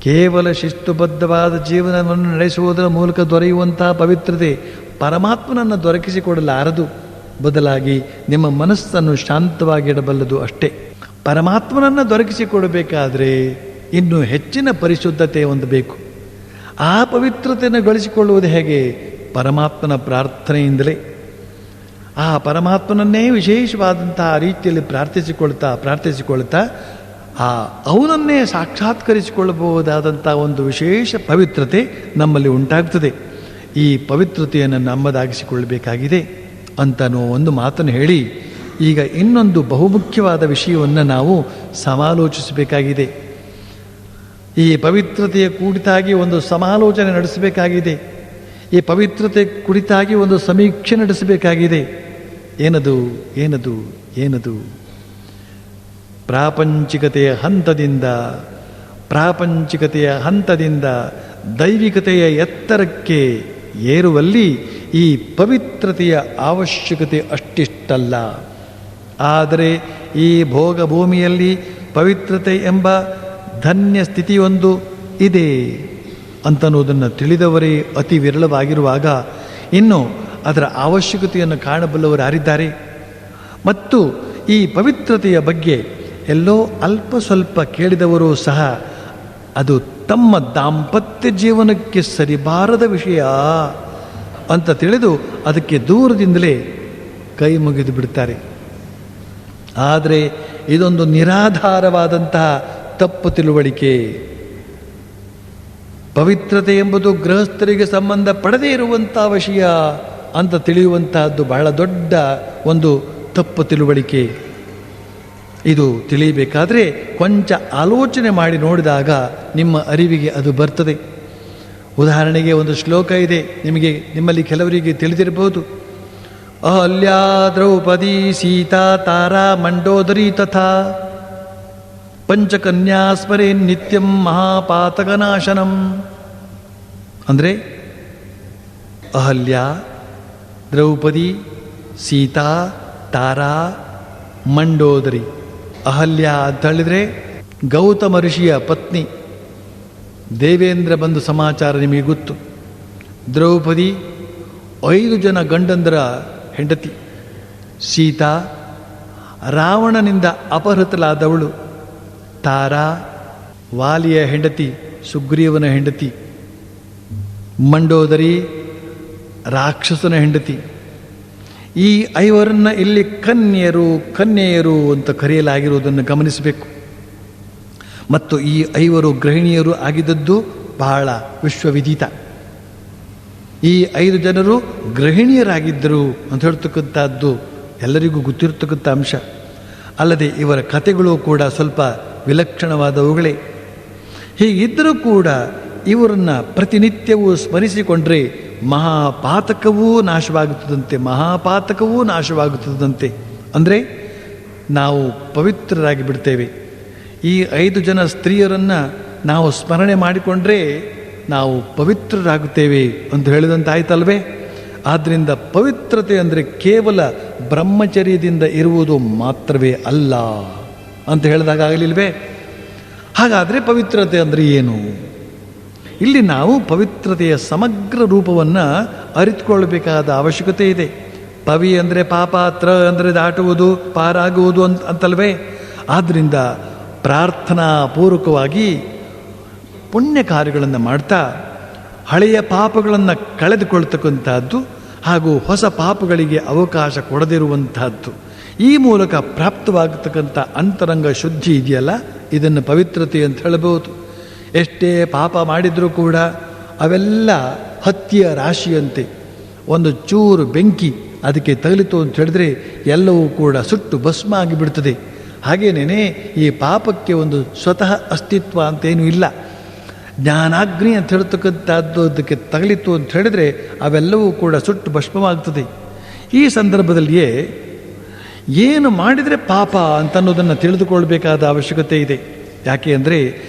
ಕೇವಲ ಶಿಸ್ತುಬದ್ಧವಾದ ಜೀವನವನ್ನು ನಡೆಸುವುದರ ಮೂಲಕ ದೊರೆಯುವಂತಹ ಪವಿತ್ರತೆ ಪರಮಾತ್ಮನನ್ನು ದೊರಕಿಸಿಕೊಡಲಾರದು. ಬದಲಾಗಿ ನಿಮ್ಮ ಮನಸ್ಸನ್ನು ಶಾಂತವಾಗಿಡಬಲ್ಲದು ಅಷ್ಟೇ. ಪರಮಾತ್ಮನನ್ನು ದೊರಕಿಸಿಕೊಡಬೇಕಾದ್ರೆ ಇನ್ನೂ ಹೆಚ್ಚಿನ ಪರಿಶುದ್ಧತೆ ಹೊಂದಬೇಕು. ಆ ಪವಿತ್ರತೆಯನ್ನು ಗಳಿಸಿಕೊಳ್ಳುವುದು ಹೇಗೆ? ಪರಮಾತ್ಮನ ಪ್ರಾರ್ಥನೆಯಿಂದಲೇ. ಆ ಪರಮಾತ್ಮನನ್ನೇ ವಿಶೇಷವಾದಂತಹ ರೀತಿಯಲ್ಲಿ ಪ್ರಾರ್ಥಿಸಿಕೊಳ್ತಾ ಅವನನ್ನೇ ಸಾಕ್ಷಾತ್ಕರಿಸಿಕೊಳ್ಳಬಹುದಾದಂಥ ಒಂದು ವಿಶೇಷ ಪವಿತ್ರತೆ ನಮ್ಮಲ್ಲಿ ಉಂಟಾಗ್ತದೆ. ಈ ಪವಿತ್ರತೆಯನ್ನು ನಮ್ಮದಾಗಿಸಿಕೊಳ್ಳಬೇಕಾಗಿದೆ ಅಂತನೋ ಒಂದು ಮಾತನ್ನು ಹೇಳಿ, ಈಗ ಇನ್ನೊಂದು ಬಹುಮುಖ್ಯವಾದ ವಿಷಯವನ್ನು ನಾವು ಸಮಾಲೋಚಿಸಬೇಕಾಗಿದೆ. ಈ ಪವಿತ್ರತೆಯ ಕುರಿತಾಗಿ ಒಂದು ಸಮಾಲೋಚನೆ ನಡೆಸಬೇಕಾಗಿದೆ. ಈ ಪವಿತ್ರತೆ ಕುರಿತಾಗಿ ಒಂದು ಸಮೀಕ್ಷೆ ನಡೆಸಬೇಕಾಗಿದೆ. ಏನದು ಏನದು ಏನದು? ಪ್ರಾಪಂಚಿಕತೆಯ ಹಂತದಿಂದ ದೈವಿಕತೆಯ ಎತ್ತರಕ್ಕೆ ಏರುವಲ್ಲಿ ಈ ಪವಿತ್ರತೆಯ ಅವಶ್ಯಕತೆ ಅಷ್ಟಿಷ್ಟಲ್ಲ. ಆದರೆ ಈ ಭೋಗ ಭೂಮಿಯಲ್ಲಿ ಪವಿತ್ರತೆ ಎಂಬ ಧನ್ಯ ಸ್ಥಿತಿಯೊಂದು ಇದೆ ಅಂತನ್ನುವುದನ್ನು ತಿಳಿದವರೇ ಅತಿ ವಿರಳವಾಗಿರುವಾಗ ಇನ್ನು ಅದರ ಅವಶ್ಯಕತೆಯನ್ನು ಕಾಣಬಲ್ಲವರು ಯಾರಿದ್ದಾರೆ? ಮತ್ತು ಈ ಪವಿತ್ರತೆಯ ಬಗ್ಗೆ ಎಲ್ಲೋ ಅಲ್ಪ ಸ್ವಲ್ಪ ಕೇಳಿದವರು ಸಹ ಅದು ತಮ್ಮ ದಾಂಪತ್ಯ ಜೀವನಕ್ಕೆ ಸರಿಬಾರದ ವಿಷಯ ಅಂತ ತಿಳಿದು ಅದಕ್ಕೆ ದೂರದಿಂದಲೇ ಕೈ ಮುಗಿದು ಬಿಡ್ತಾರೆ. ಆದರೆ ಇದೊಂದು ನಿರಾಧಾರವಾದಂತಹ ತಪ್ಪು ತಿಳುವಳಿಕೆ. ಪವಿತ್ರತೆ ಎಂಬುದು ಗೃಹಸ್ಥರಿಗೆ ಸಂಬಂಧ ಪಡದೇ ಇರುವಂತಹ ವಿಷಯ ಅಂತ ತಿಳಿಯುವಂತಹದ್ದು ಬಹಳ ದೊಡ್ಡ ಒಂದು ತಪ್ಪು ತಿಳುವಳಿಕೆ. ಇದು ತಿಳಿಯಬೇಕಾದ್ರೆ ಕೊಂಚ ಆಲೋಚನೆ ಮಾಡಿ ನೋಡಿದಾಗ ನಿಮ್ಮ ಅರಿವಿಗೆ ಅದು ಬರ್ತದೆ. ಉದಾಹರಣೆಗೆ ಒಂದು ಶ್ಲೋಕ ಇದೆ, ನಿಮ್ಮಲ್ಲಿ ಕೆಲವರಿಗೆ ತಿಳಿದಿರಬಹುದು. ಅಹಲ್ಯಾ ದ್ರೌಪದಿ ಸೀತಾ ತಾರಾ ಮಂಡೋದರಿ ತಥಾ ಪಂಚಕನ್ಯಾ ಸ್ಮರೇ ನಿತ್ಯಂ ಮಹಾಪಾತಕನಾಶನಂ. ಅಂದರೆ ಅಹಲ್ಯಾ, ದ್ರೌಪದಿ, ಸೀತಾ, ತಾರಾ, ಮಂಡೋದರಿ. ಅಹಲ್ಯಾ ಅಂತ ಹೇಳಿದರೆ ಗೌತಮ ಋಷಿಯ ಪತ್ನಿ, ದೇವೇಂದ್ರ ಬಂಧು ಸಮಾಚಾರ ನಿಮಗೆ ಗೊತ್ತು. ದ್ರೌಪದಿ 5 ಜನ ಗಂಡಂದರ ಹೆಂಡತಿ. ಸೀತಾ ರಾವಣನಿಂದ ಅಪಹೃತಲಾದವಳು. ತಾರಾ ವಾಲಿಯ ಹೆಂಡತಿ, ಸುಗ್ರೀವನ ಹೆಂಡತಿ. ಮಂಡೋದರಿ ರಾಕ್ಷಸನ ಹೆಂಡತಿ. ಈ 5ರನ್ನ ಇಲ್ಲಿ ಕನ್ಯೆಯರು ಅಂತ ಕರೆಯಲಾಗಿರುವುದನ್ನು ಗಮನಿಸಬೇಕು. ಮತ್ತು ಈ 5 ಗೃಹಿಣಿಯರು ಆಗಿದ್ದದ್ದು ಬಹಳ ವಿಶ್ವವಿದಿತ. ಈ 5 ಜನರು ಗೃಹಿಣಿಯರಾಗಿದ್ದರು ಅಂತ ಹೇಳ್ತಕ್ಕಂಥದ್ದು ಎಲ್ಲರಿಗೂ ಗೊತ್ತಿರತಕ್ಕಂಥ ಅಂಶ. ಅಲ್ಲದೆ ಇವರ ಕಥೆಗಳು ಕೂಡ ಸ್ವಲ್ಪ ವಿಲಕ್ಷಣವಾದವುಗಳೇ. ಹೀಗಿದ್ದರೂ ಕೂಡ ಇವರನ್ನು ಪ್ರತಿನಿತ್ಯವೂ ಸ್ಮರಿಸಿಕೊಂಡ್ರೆ ಮಹಾಪಾತಕವೂ ನಾಶವಾಗುತ್ತದಂತೆ. ಅಂದರೆ ನಾವು ಪವಿತ್ರರಾಗಿ ಬಿಡ್ತೇವೆ. ಈ 5 ಜನ ಸ್ತ್ರೀಯರನ್ನು ನಾವು ಸ್ಮರಣೆ ಮಾಡಿಕೊಂಡ್ರೆ ನಾವು ಪವಿತ್ರರಾಗುತ್ತೇವೆ ಅಂತ ಹೇಳಿದಂತಾಯ್ತಲ್ವೇ? ಆದ್ದರಿಂದ ಪವಿತ್ರತೆ ಅಂದರೆ ಕೇವಲ ಬ್ರಹ್ಮಚರ್ಯದಿಂದ ಇರುವುದು ಮಾತ್ರವೇ ಅಲ್ಲ ಅಂತ ಹೇಳಿದಾಗ ಆಗಲಿಲ್ವೇ? ಹಾಗಾದರೆ ಪವಿತ್ರತೆ ಅಂದರೆ ಏನು? ಇಲ್ಲಿ ನಾವು ಪವಿತ್ರತೆಯ ಸಮಗ್ರ ರೂಪವನ್ನು ಅರಿತುಕೊಳ್ಳಬೇಕಾದ ಅವಶ್ಯಕತೆ ಇದೆ. ಪವಿ ಅಂದರೆ ಪಾಪ, ತ್ರ ಅಂದರೆ ದಾಟುವುದು, ಪಾರಾಗುವುದು ಅಂತಲ್ವೇ? ಆದ್ದರಿಂದ ಪ್ರಾರ್ಥನಾ ಪೂರ್ವಕವಾಗಿ ಪುಣ್ಯ ಕಾರ್ಯಗಳನ್ನು ಮಾಡ್ತಾ ಹಳೆಯ ಪಾಪಗಳನ್ನು ಕಳೆದುಕೊಳ್ತಕ್ಕಂಥದ್ದು ಹಾಗೂ ಹೊಸ ಪಾಪಗಳಿಗೆ ಅವಕಾಶ ಕೊಡದಿರುವಂತಹದ್ದು, ಈ ಮೂಲಕ ಪ್ರಾಪ್ತವಾಗತಕ್ಕಂಥ ಅಂತರಂಗ ಶುದ್ಧಿ ಇದೆಯಲ್ಲ, ಇದನ್ನು ಪವಿತ್ರತೆ ಅಂತ ಹೇಳಬಹುದು. ಎಷ್ಟೇ ಪಾಪ ಮಾಡಿದರೂ ಕೂಡ ಅವೆಲ್ಲ ಹತ್ತಿಯ ರಾಶಿಯಂತೆ. ಒಂದು ಚೂರು ಬೆಂಕಿ ಅದಕ್ಕೆ ತಗಲಿತು ಅಂತ ಹೇಳಿದ್ರೆ ಎಲ್ಲವೂ ಕೂಡ ಸುಟ್ಟು ಭಸ್ಮ ಆಗಿಬಿಡ್ತದೆ. ಹಾಗೇನೇ ಈ ಪಾಪಕ್ಕೆ ಒಂದು ಸ್ವತಃ ಅಸ್ತಿತ್ವ ಅಂತೇನೂ ಇಲ್ಲ. ಜ್ಞಾನಾಗ್ನಿ ಅಂತ ಹೇಳ್ತಕ್ಕಂಥದ್ದು ಅದಕ್ಕೆ ತಗಲಿತು ಅಂತ ಹೇಳಿದ್ರೆ ಅವೆಲ್ಲವೂ ಕೂಡ ಸುಟ್ಟು ಭಸ್ಮವಾಗ್ತದೆ. ಈ ಸಂದರ್ಭದಲ್ಲಿಯೇ ಏನು ಮಾಡಿದರೆ ಪಾಪ ಅಂತನ್ನೋದನ್ನು ತಿಳಿದುಕೊಳ್ಬೇಕಾದ ಅವಶ್ಯಕತೆ ಇದೆ. ಯಾಕೆ ಅಂದರೆ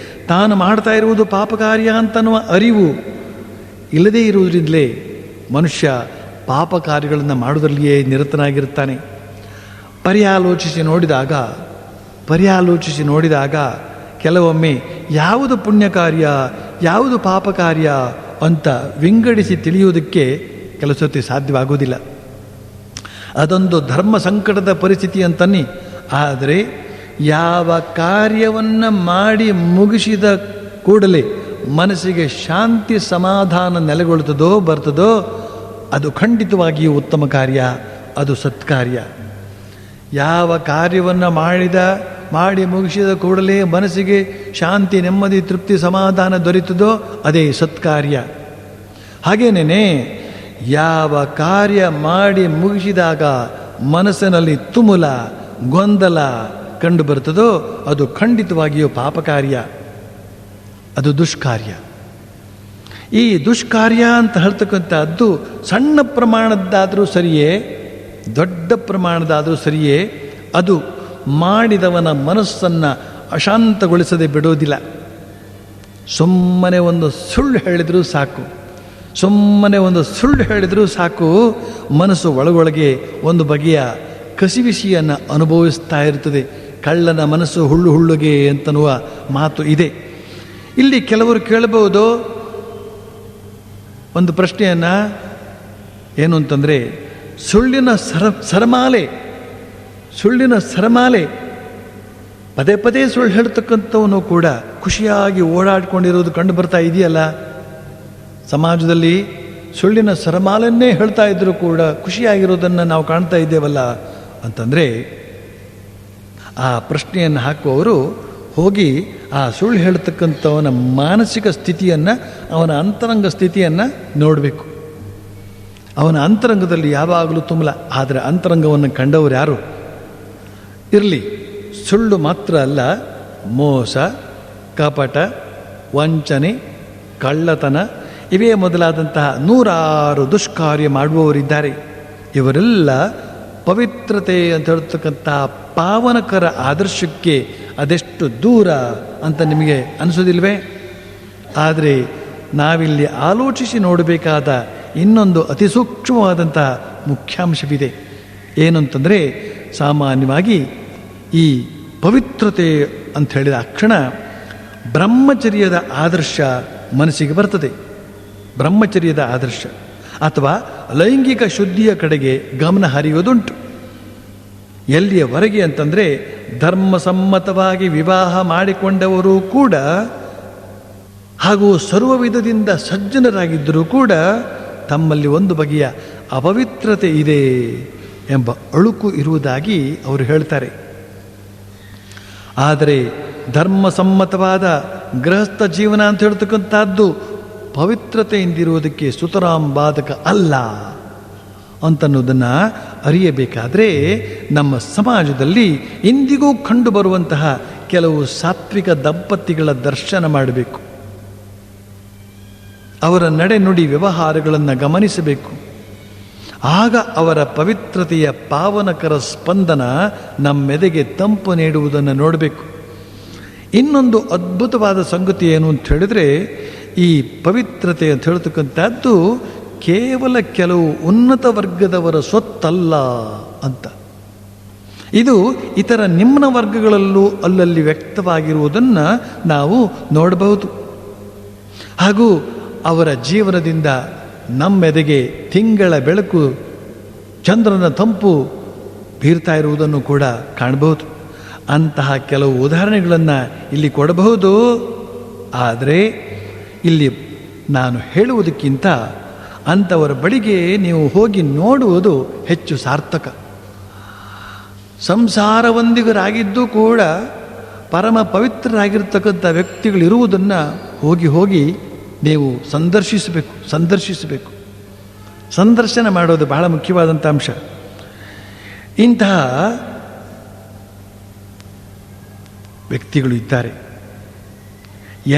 ತಾನು ಮಾಡ್ತಾ ಇರುವುದು ಪಾಪ ಕಾರ್ಯ ಅಂತನ್ನುವ ಅರಿವು ಇಲ್ಲದೇ ಇರುವುದರಿಂದಲೇ ಮನುಷ್ಯ ಪಾಪ ಕಾರ್ಯಗಳನ್ನು ಮಾಡುವುದರಲ್ಲಿಯೇ ನಿರತನಾಗಿರುತ್ತಾನೆ. ಪರ್ಯಾಲೋಚಿಸಿ ನೋಡಿದಾಗ ಕೆಲವೊಮ್ಮೆ ಯಾವುದು ಪುಣ್ಯ ಕಾರ್ಯ ಯಾವುದು ಪಾಪ ಕಾರ್ಯ ಅಂತ ವಿಂಗಡಿಸಿ ತಿಳಿಯುವುದಕ್ಕೆ ಕೆಲವು ಸರ್ತಿ ಸಾಧ್ಯವಾಗುವುದಿಲ್ಲ. ಅದೊಂದು ಧರ್ಮ ಸಂಕಟದ ಪರಿಸ್ಥಿತಿ ಅಂತನ್ನಿ. ಆದರೆ ಯಾವ ಕಾರ್ಯವನ್ನು ಮಾಡಿ ಮುಗಿಸಿದ ಕೂಡಲೇ ಮನಸ್ಸಿಗೆ ಶಾಂತಿ ಸಮಾಧಾನ ನೆಲೆಗೊಳ್ಳುತ್ತದೋ ಬರ್ತದೋ ಅದು ಖಂಡಿತವಾಗಿಯೂ ಉತ್ತಮ ಕಾರ್ಯ, ಅದು ಸತ್ಕಾರ್ಯ. ಯಾವ ಕಾರ್ಯವನ್ನು ಮಾಡಿ ಮುಗಿಸಿದ ಕೂಡಲೇ ಮನಸ್ಸಿಗೆ ಶಾಂತಿ ನೆಮ್ಮದಿ ತೃಪ್ತಿ ಸಮಾಧಾನ ದೊರೆತದೋ ಅದೇ ಸತ್ಕಾರ್ಯ. ಹಾಗೇನೇ ಯಾವ ಕಾರ್ಯ ಮಾಡಿ ಮುಗಿಸಿದಾಗ ಮನಸ್ಸಿನಲ್ಲಿ ತುಮುಲ ಗೊಂದಲ ಕಂಡು ಬರ್ತದೋ ಅದು ಖಂಡಿತವಾಗಿಯೂ ಪಾಪ ಕಾರ್ಯ, ಅದು ದುಷ್ಕಾರ್ಯ. ಈ ದುಷ್ಕಾರ್ಯ ಅಂತ ಹೇಳ್ತಕ್ಕಂಥದ್ದು ಸಣ್ಣ ಪ್ರಮಾಣದ್ದಾದರೂ ಸರಿಯೇ ದೊಡ್ಡ ಪ್ರಮಾಣದಾದರೂ ಸರಿಯೇ ಅದು ಮಾಡಿದವನ ಮನಸ್ಸನ್ನು ಅಶಾಂತಗೊಳಿಸದೆ ಬಿಡೋದಿಲ್ಲ. ಸುಮ್ಮನೆ ಒಂದು ಸುಳ್ಳು ಹೇಳಿದರೂ ಸಾಕು, ಸಾಕು, ಮನಸ್ಸು ಒಳಗೊಳಗೆ ಒಂದು ಬಗೆಯ ಕಸಿವಿಸಿಯನ್ನು ಅನುಭವಿಸ್ತಾ ಇರ್ತದೆ. ಕಳ್ಳನ ಮನಸ್ಸು ಹುಳ್ಳುಗೆ ಅಂತನ್ನುವ ಮಾತು ಇದೆ. ಇಲ್ಲಿ ಕೆಲವರು ಕೇಳಬಹುದು ಒಂದು ಪ್ರಶ್ನೆಯನ್ನು, ಏನು ಅಂತಂದರೆ ಸುಳ್ಳಿನ ಸರಮಾಲೆ ಪದೇ ಪದೇ ಸುಳ್ಳು ಹೇಳ್ತಕ್ಕಂಥವನು ಕೂಡ ಖುಷಿಯಾಗಿ ಓಡಾಡ್ಕೊಂಡಿರೋದು ಕಂಡು ಬರ್ತಾ ಇದೆಯಲ್ಲ. ಸಮಾಜದಲ್ಲಿ ಸುಳ್ಳಿನ ಸರಮಾಲನ್ನೇ ಹೇಳ್ತಾ ಇದ್ದರೂ ಕೂಡ ಖುಷಿಯಾಗಿರೋದನ್ನು ನಾವು ಕಾಣ್ತಾ ಇದ್ದೇವಲ್ಲ ಅಂತಂದರೆ, ಆ ಪ್ರಶ್ನೆಯನ್ನು ಹಾಕುವವರು ಹೋಗಿ ಆ ಸುಳ್ಳು ಹೇಳ್ತಕ್ಕಂಥವನ ಮಾನಸಿಕ ಸ್ಥಿತಿಯನ್ನು, ಅವನ ಅಂತರಂಗ ಸ್ಥಿತಿಯನ್ನು ನೋಡಬೇಕು. ಅವನ ಅಂತರಂಗದಲ್ಲಿ ಯಾವಾಗಲೂ ತುಂಬಲ. ಆದರೆ ಅಂತರಂಗವನ್ನು ಕಂಡವರು ಯಾರು? ಇರಲಿ, ಸುಳ್ಳು ಮಾತ್ರ ಅಲ್ಲ, ಮೋಸ, ಕಪಟ, ವಂಚನೆ, ಕಳ್ಳತನ ಇವೇ ಮೊದಲಾದಂತಹ 100 ದುಷ್ಕಾರ್ಯ ಮಾಡುವವರಿದ್ದಾರೆ. ಇವರೆಲ್ಲ ಪವಿತ್ರತೆ ಅಂತ ಹೇಳ್ತಕ್ಕಂತಹ ಪಾವನಕರ ಆದರ್ಶಕ್ಕೆ ಅದೆಷ್ಟು ದೂರ ಅಂತ ನಿಮಗೆ ಅನಿಸೋದಿಲ್ವೇ? ಆದರೆ ನಾವಿಲ್ಲಿ ಆಲೋಚಿಸಿ ನೋಡಬೇಕಾದ ಇನ್ನೊಂದು ಅತಿ ಸೂಕ್ಷ್ಮವಾದಂತಹ ಮುಖ್ಯಾಂಶವಿದೆ. ಏನು ಅಂತಂದರೆ, ಸಾಮಾನ್ಯವಾಗಿ ಈ ಪವಿತ್ರತೆ ಅಂತ ಹೇಳಿದ ಅಕ್ಷಣ ಬ್ರಹ್ಮಚರ್ಯದ ಆದರ್ಶ ಮನಸ್ಸಿಗೆ ಬರ್ತದೆ. ಬ್ರಹ್ಮಚರ್ಯದ ಆದರ್ಶ ಅಥವಾ ಲೈಂಗಿಕ ಶುದ್ಧಿಯ ಕಡೆಗೆ ಗಮನ ಹರಿಯುವುದುಂಟು. ಎಲ್ಲಿಯವರೆಗೆ ಅಂತಂದರೆ, ಧರ್ಮಸಮ್ಮತವಾಗಿ ವಿವಾಹ ಮಾಡಿಕೊಂಡವರು ಕೂಡ ಹಾಗೂ ಸರ್ವ ವಿಧದಿಂದ ಸಜ್ಜನರಾಗಿದ್ದರೂ ಕೂಡ ತಮ್ಮಲ್ಲಿ ಒಂದು ಬಗೆಯ ಅಪವಿತ್ರತೆ ಇದೆ ಎಂಬ ಅಳುಕು ಇರುವುದಾಗಿ ಅವರು ಹೇಳ್ತಾರೆ. ಆದರೆ ಧರ್ಮಸಮ್ಮತವಾದ ಗೃಹಸ್ಥ ಜೀವನ ಅಂತ ಹೇಳ್ತಕ್ಕಂಥದ್ದು ಪವಿತ್ರತೆಯಿಂದಿರುವುದಕ್ಕೆ ಸುತರಾಂ ಬಾಧಕ ಅಲ್ಲ ಅಂತನ್ನೋದನ್ನು ಅರಿಯಬೇಕಾದರೆ ನಮ್ಮ ಸಮಾಜದಲ್ಲಿ ಇಂದಿಗೂ ಕಂಡು ಬರುವಂತಹ ಕೆಲವು ಸಾತ್ವಿಕ ದಂಪತಿಗಳ ದರ್ಶನ ಮಾಡಬೇಕು. ಅವರ ನಡೆನುಡಿ ವ್ಯವಹಾರಗಳನ್ನು ಗಮನಿಸಬೇಕು. ಆಗ ಅವರ ಪವಿತ್ರತೆಯ ಪಾವನಕರ ಸ್ಪಂದನ ನಮ್ಮೆದೆಗೆ ತಂಪು ನೀಡುವುದನ್ನು ನೋಡಬೇಕು. ಇನ್ನೊಂದು ಅದ್ಭುತವಾದ ಸಂಗತಿ ಏನು ಅಂತ ಹೇಳಿದ್ರೆ, ಈ ಪವಿತ್ರತೆ ಅಂತ ಹೇಳ್ತಕ್ಕಂಥದ್ದು ಕೇವಲ ಕೆಲವು ಉನ್ನತ ವರ್ಗದವರ ಸ್ವತ್ತಲ್ಲ ಅಂತ. ಇದು ಇತರ ನಿಮ್ನ ವರ್ಗಗಳಲ್ಲೂ ಅಲ್ಲಲ್ಲಿ ವ್ಯಕ್ತವಾಗಿರುವುದನ್ನು ನಾವು ನೋಡಬಹುದು. ಹಾಗೂ ಅವರ ಜೀವನದಿಂದ ನಮ್ಮೆದೆಗೆ ತಿಂಗಳ ಬೆಳಕು, ಚಂದ್ರನ ತಂಪು ಬೀರ್ತಾ ಇರುವುದನ್ನು ಕೂಡ ಕಾಣಬಹುದು. ಅಂತಹ ಕೆಲವು ಉದಾಹರಣೆಗಳನ್ನು ಇಲ್ಲಿ ಕೊಡಬಹುದು. ಆದರೆ ಇಲ್ಲಿ ನಾನು ಹೇಳುವುದಕ್ಕಿಂತ ಅಂಥವರ ಬಳಿಗೆ ನೀವು ಹೋಗಿ ನೋಡುವುದು ಹೆಚ್ಚು ಸಾರ್ಥಕ. ಸಂಸಾರವಂದಿಗರಾಗಿದ್ದು ಕೂಡ ಪರಮ ಪವಿತ್ರರಾಗಿರ್ತಕ್ಕಂಥ ವ್ಯಕ್ತಿಗಳಿರುವುದನ್ನು ಹೋಗಿ ನೀವು ಸಂದರ್ಶಿಸಬೇಕು. ಸಂದರ್ಶನ ಮಾಡೋದು ಬಹಳ ಮುಖ್ಯವಾದಂಥ ಅಂಶ. ಇಂತಹ ವ್ಯಕ್ತಿಗಳು ಇದ್ದಾರೆ.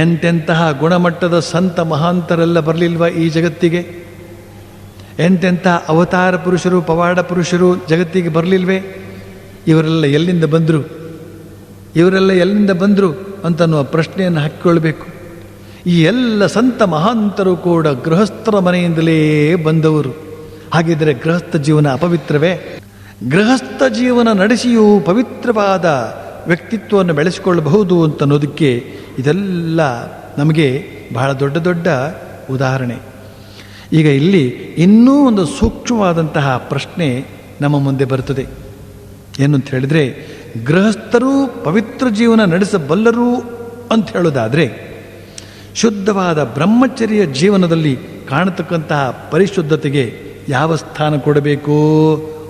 ಎಂತೆಂತಹ ಗುಣಮಟ್ಟದ ಸಂತ ಮಹಾಂತರೆಲ್ಲ ಬರಲಿಲ್ವ ಈ ಜಗತ್ತಿಗೆ? ಎಂತೆಂಥ ಅವತಾರ ಪುರುಷರು, ಪವಾಡ ಪುರುಷರು ಜಗತ್ತಿಗೆ ಬರಲಿಲ್ವೇ? ಇವರೆಲ್ಲ ಎಲ್ಲಿಂದ ಬಂದರು ಅಂತನ್ನುವ ಪ್ರಶ್ನೆಯನ್ನು ಹಾಕಿಕೊಳ್ಬೇಕು. ಈ ಎಲ್ಲ ಸಂತ ಮಹಾಂತರು ಕೂಡ ಗೃಹಸ್ಥರ ಮನೆಯಿಂದಲೇ ಬಂದವರು. ಹಾಗಿದ್ದರೆ ಗೃಹಸ್ಥ ಜೀವನ ಅಪವಿತ್ರವೇ? ಗೃಹಸ್ಥ ಜೀವನ ನಡೆಸಿಯೂ ಪವಿತ್ರವಾದ ವ್ಯಕ್ತಿತ್ವವನ್ನು ಬೆಳೆಸಿಕೊಳ್ಳಬಹುದು ಅಂತನ್ನೋದಕ್ಕೆ ಇದೆಲ್ಲ ನಮಗೆ ಬಹಳ ದೊಡ್ಡ ದೊಡ್ಡ ಉದಾಹರಣೆ. ಈಗ ಇಲ್ಲಿ ಇನ್ನೂ ಒಂದು ಸೂಕ್ಷ್ಮವಾದಂತಹ ಪ್ರಶ್ನೆ ನಮ್ಮ ಮುಂದೆ ಬರುತ್ತದೆ. ಏನು ಅಂತ ಹೇಳಿದರೆ, ಗೃಹಸ್ಥರು ಪವಿತ್ರ ಜೀವನ ನಡೆಸಬಲ್ಲರು ಅಂತ ಹೇಳೋದಾದರೆ ಶುದ್ಧವಾದ ಬ್ರಹ್ಮಚರ್ಯ ಜೀವನದಲ್ಲಿ ಕಾಣತಕ್ಕಂತಹ ಪರಿಶುದ್ಧತೆಗೆ ಯಾವ ಸ್ಥಾನ ಕೊಡಬೇಕು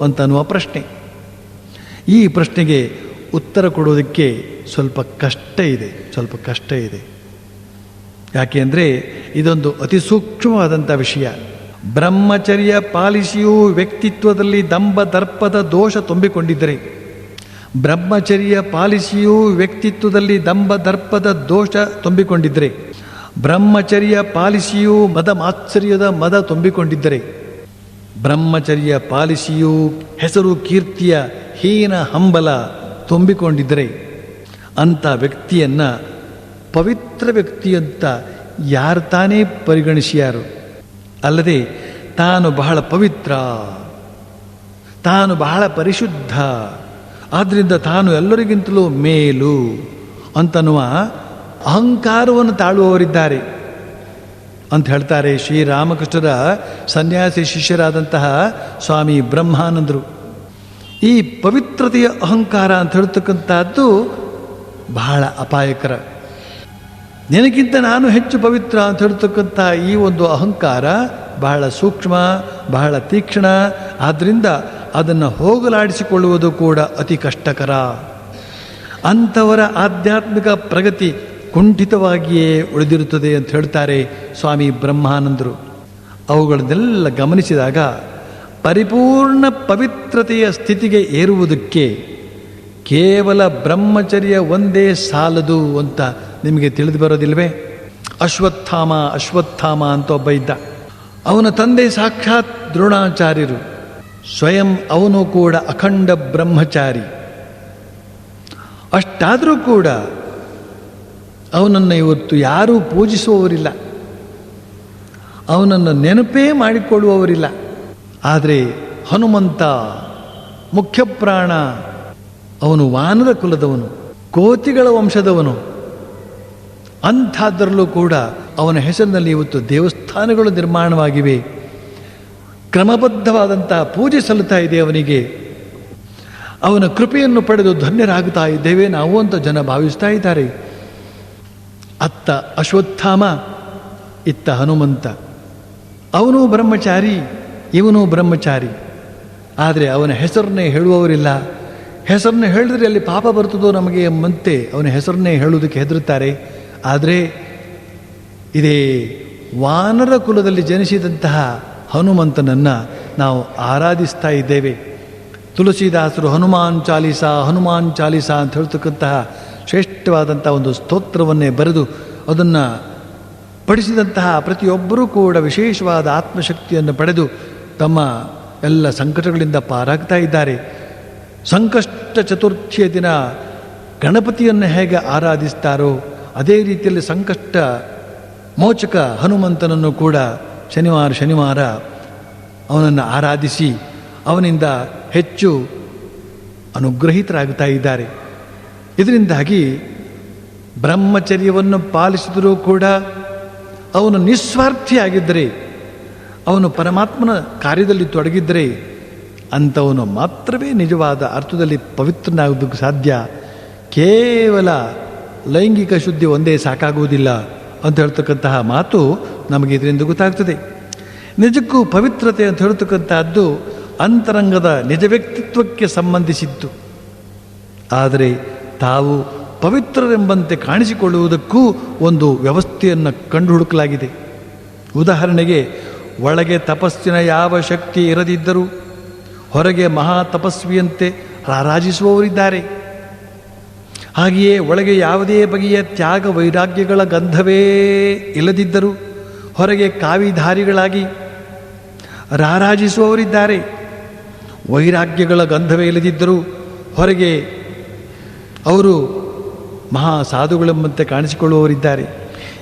ಅಂತನ್ನುವ ಪ್ರಶ್ನೆ. ಈ ಪ್ರಶ್ನೆಗೆ ಉತ್ತರ ಕೊಡೋದಕ್ಕೆ ಸ್ವಲ್ಪ ಕಷ್ಟ ಇದೆ. ಯಾಕೆ ಅಂದರೆ ಇದೊಂದು ಅತಿ ಸೂಕ್ಷ್ಮವಾದಂಥ ವಿಷಯ. ಬ್ರಹ್ಮಚರ್ಯ ಪಾಲಿಸಿಯೂ ವ್ಯಕ್ತಿತ್ವದಲ್ಲಿ ದಂಭ ದರ್ಪದ ದೋಷ ತುಂಬಿಕೊಂಡಿದ್ದರೆ, ಬ್ರಹ್ಮಚರ್ಯ ಪಾಲಿಸಿಯೂ ವ್ಯಕ್ತಿತ್ವದಲ್ಲಿ ದಂಭ ದರ್ಪದ ದೋಷ ತುಂಬಿಕೊಂಡಿದ್ದರೆ, ಬ್ರಹ್ಮಚರ್ಯ ಪಾಲಿಸಿಯೂ ಮದ ಮಾತ್ಸರ್ಯದ ಮದ ತುಂಬಿಕೊಂಡಿದ್ದರೆ, ಬ್ರಹ್ಮಚರ್ಯ ಪಾಲಿಸಿಯೂ ಹೆಸರು ಕೀರ್ತಿಯ ಹೀನ ಹಂಬಲ ತುಂಬಿಕೊಂಡಿದ್ದರೆ, ಅಂಥ ವ್ಯಕ್ತಿಯನ್ನು ಪವಿತ್ರ ವ್ಯಕ್ತಿ ಅಂತ ಯಾರು ತಾನೇ ಪರಿಗಣಿಸಿಯಾರು. ಅಲ್ಲದೆ ತಾನು ಬಹಳ ಪವಿತ್ರ, ತಾನು ಬಹಳ ಪರಿಶುದ್ಧ, ಆದ್ದರಿಂದ ತಾನು ಎಲ್ಲರಿಗಿಂತಲೂ ಮೇಲು ಅಂತನ್ನುವ ಅಹಂಕಾರವನ್ನು ತಾಳುವವರಿದ್ದಾರೆ ಅಂತ ಹೇಳ್ತಾರೆ ಶ್ರೀರಾಮಕೃಷ್ಣರ ಸನ್ಯಾಸಿ ಶಿಷ್ಯರಾದಂತಹ ಸ್ವಾಮಿ ಬ್ರಹ್ಮಾನಂದರು. ಈ ಪವಿತ್ರತೆಯ ಅಹಂಕಾರ ಅಂತ ಹೇಳ್ತಕ್ಕಂಥದ್ದು ಬಹಳ ಅಪಾಯಕರ. ನಿನಗಿಂತ ನಾನು ಹೆಚ್ಚು ಪವಿತ್ರ ಅಂತ ಹೇಳ್ತಕ್ಕಂಥ ಈ ಒಂದು ಅಹಂಕಾರ ಬಹಳ ಸೂಕ್ಷ್ಮ, ಬಹಳ ತೀಕ್ಷ್ಣ. ಆದ್ದರಿಂದ ಅದನ್ನು ಹೋಗಲಾಡಿಸಿಕೊಳ್ಳುವುದು ಕೂಡ ಅತಿ ಕಷ್ಟಕರ. ಅಂಥವರ ಆಧ್ಯಾತ್ಮಿಕ ಪ್ರಗತಿ ಕುಂಠಿತವಾಗಿಯೇ ಉಳಿದಿರುತ್ತದೆ ಅಂತ ಹೇಳ್ತಾರೆ ಸ್ವಾಮಿ ಬ್ರಹ್ಮಾನಂದರು. ಅವುಗಳನ್ನೆಲ್ಲ ಗಮನಿಸಿದಾಗ ಪರಿಪೂರ್ಣ ಪವಿತ್ರತೆಯ ಸ್ಥಿತಿಗೆ ಏರುವುದಕ್ಕೆ ಕೇವಲ ಬ್ರಹ್ಮಚರ್ಯ ಒಂದೇ ಸಾಲದು ಅಂತ ನಿಮಗೆ ತಿಳಿದು ಬರೋದಿಲ್ವೇ? ಅಶ್ವತ್ಥಾಮ ಅಂತ ಒಬ್ಬ ಇದ್ದ. ಅವನ ತಂದೆ ಸಾಕ್ಷಾತ್ ದ್ರೋಣಾಚಾರ್ಯರು. ಸ್ವಯಂ ಅವನು ಕೂಡ ಅಖಂಡ ಬ್ರಹ್ಮಚಾರಿ. ಅಷ್ಟಾದರೂ ಕೂಡ ಅವನನ್ನು ಇವತ್ತು ಯಾರೂ ಪೂಜಿಸುವವರಿಲ್ಲ, ಅವನನ್ನು ನೆನಪೇ ಮಾಡಿಕೊಳ್ಳುವವರಿಲ್ಲ. ಆದರೆ ಹನುಮಂತ ಮುಖ್ಯಪ್ರಾಣ, ಅವನು ವಾನರ ಕುಲದವನು, ಕೋತಿಗಳ ವಂಶದವನು. ಅಂಥದ್ರಲ್ಲೂ ಕೂಡ ಅವನ ಹೆಸರಿನಲ್ಲಿ ಇವತ್ತು ದೇವಸ್ಥಾನಗಳು ನಿರ್ಮಾಣವಾಗಿವೆ. ಕ್ರಮಬದ್ಧವಾದಂಥ ಪೂಜೆ ಸಲ್ಲುತ್ತಾ ಇದೆ ಅವನಿಗೆ. ಅವನ ಕೃಪೆಯನ್ನು ಪಡೆದು ಧನ್ಯರಾಗುತ್ತಾ ಇದ್ದೇವೆ ನಾವು ಅಂತ ಜನ ಭಾವಿಸ್ತಾ ಇದ್ದಾರೆ. ಅತ್ತ ಅಶ್ವತ್ಥಾಮ, ಇತ್ತ ಹನುಮಂತ. ಅವನು ಬ್ರಹ್ಮಚಾರಿ, ಇವನು ಬ್ರಹ್ಮಚಾರಿ. ಆದರೆ ಅವನ ಹೆಸರನ್ನೇ ಹೇಳುವವರಿಲ್ಲ. ಹೆಸರನ್ನೇ ಹೇಳಿದ್ರೆ ಅಲ್ಲಿ ಪಾಪ ಬರ್ತದೋ ನಮಗೆ ಎಂಬಂತೆ ಅವನ ಹೆಸರನ್ನೇ ಹೇಳುವುದಕ್ಕೆ ಹೆದರುತ್ತಾರೆ. ಆದರೆ ಇದೇ ವಾನರ ಕುಲದಲ್ಲಿ ಜನಿಸಿದಂತಹ ಹನುಮಂತನನ್ನು ನಾವು ಆರಾಧಿಸ್ತಾ ಇದ್ದೇವೆ. ತುಳಸಿದಾಸರು ಹನುಮಾನ್ ಚಾಲೀಸಾ ಅಂತ ಹೇಳ್ತಕ್ಕಂತಹ ಶ್ರೇಷ್ಠವಾದಂಥ ಒಂದು ಸ್ತೋತ್ರವನ್ನೇ ಬರೆದು ಅದನ್ನು ಪಡಿಸಿದಂತಹ ಪ್ರತಿಯೊಬ್ಬರೂ ಕೂಡ ವಿಶೇಷವಾದ ಆತ್ಮಶಕ್ತಿಯನ್ನು ಪಡೆದು ತಮ್ಮ ಎಲ್ಲ ಸಂಕಟಗಳಿಂದ ಪಾರಾಗ್ತಾ ಇದ್ದಾರೆ. ಸಂಕಷ್ಟ ಚತುರ್ಥಿಯ ದಿನ ಗಣಪತಿಯನ್ನು ಹೇಗೆ ಆರಾಧಿಸ್ತಾರೋ ಅದೇ ರೀತಿಯಲ್ಲಿ ಸಂಕಷ್ಟ ಮೋಚಕ ಹನುಮಂತನನ್ನು ಕೂಡ ಶನಿವಾರ ಅವನನ್ನು ಆರಾಧಿಸಿ ಅವನಿಂದ ಹೆಚ್ಚು ಅನುಗ್ರಹಿತರಾಗ್ತಾ ಇದ್ದಾರೆ. ಇದರಿಂದಾಗಿ ಬ್ರಹ್ಮಚರ್ಯವನ್ನು ಪಾಲಿಸಿದರೂ ಕೂಡ ಅವನು ನಿಸ್ವಾರ್ಥಿಯಾಗಿದ್ದರೆ, ಅವನು ಪರಮಾತ್ಮನ ಕಾರ್ಯದಲ್ಲಿ ತೊಡಗಿದ್ದರೆ ಅಂಥವನು ಮಾತ್ರವೇ ನಿಜವಾದ ಅರ್ಥದಲ್ಲಿ ಪವಿತ್ರನಾಗೋದಕ್ಕೆ ಸಾಧ್ಯ. ಕೇವಲ ಲೈಂಗಿಕ ಶುದ್ಧಿ ಒಂದೇ ಸಾಕಾಗುವುದಿಲ್ಲ ಅಂತ ಹೇಳ್ತಕ್ಕಂತಹ ಮಾತು ನಮಗೆ ಇದರಿಂದ ಗೊತ್ತಾಗ್ತದೆ. ನಿಜಕ್ಕೂ ಪವಿತ್ರತೆ ಅಂತ ಹೇಳ್ತಕ್ಕಂಥದ್ದು ಅಂತರಂಗದ ನಿಜ ವ್ಯಕ್ತಿತ್ವಕ್ಕೆ ಸಂಬಂಧಿಸಿದ್ದು. ಆದರೆ ತಾವು ಪವಿತ್ರರೆಂಬಂತೆ ಕಾಣಿಸಿಕೊಳ್ಳುವುದಕ್ಕೂ ಒಂದು ವ್ಯವಸ್ಥೆಯನ್ನು ಕಂಡು ಹುಡುಕಲಾಗಿದೆ. ಉದಾಹರಣೆಗೆ, ಒಳಗೆ ತಪಸ್ಸಿನ ಯಾವ ಶಕ್ತಿ ಇರದಿದ್ದರೂ ಹೊರಗೆ ಮಹಾ ತಪಸ್ವಿಯಂತೆ ರಾರಾಜಿಸುವವರಿದ್ದಾರೆ. ಹಾಗೆಯೇ ಒಳಗೆ ಯಾವುದೇ ಬಗೆಯ ತ್ಯಾಗ ವೈರಾಗ್ಯಗಳ ಗಂಧವೇ ಇಲ್ಲದಿದ್ದರೂ ಹೊರಗೆ ಕಾವಿಧಾರಿಗಳಾಗಿ ರಾರಾಜಿಸುವವರಿದ್ದಾರೆ. ವೈರಾಗ್ಯಗಳ ಗಂಧವೇ ಇಲ್ಲದಿದ್ದರೂ ಹೊರಗೆ ಅವರು ಮಹಾ ಸಾಧುಗಳೆಂಬಂತೆ ಕಾಣಿಸಿಕೊಳ್ಳುವವರಿದ್ದಾರೆ.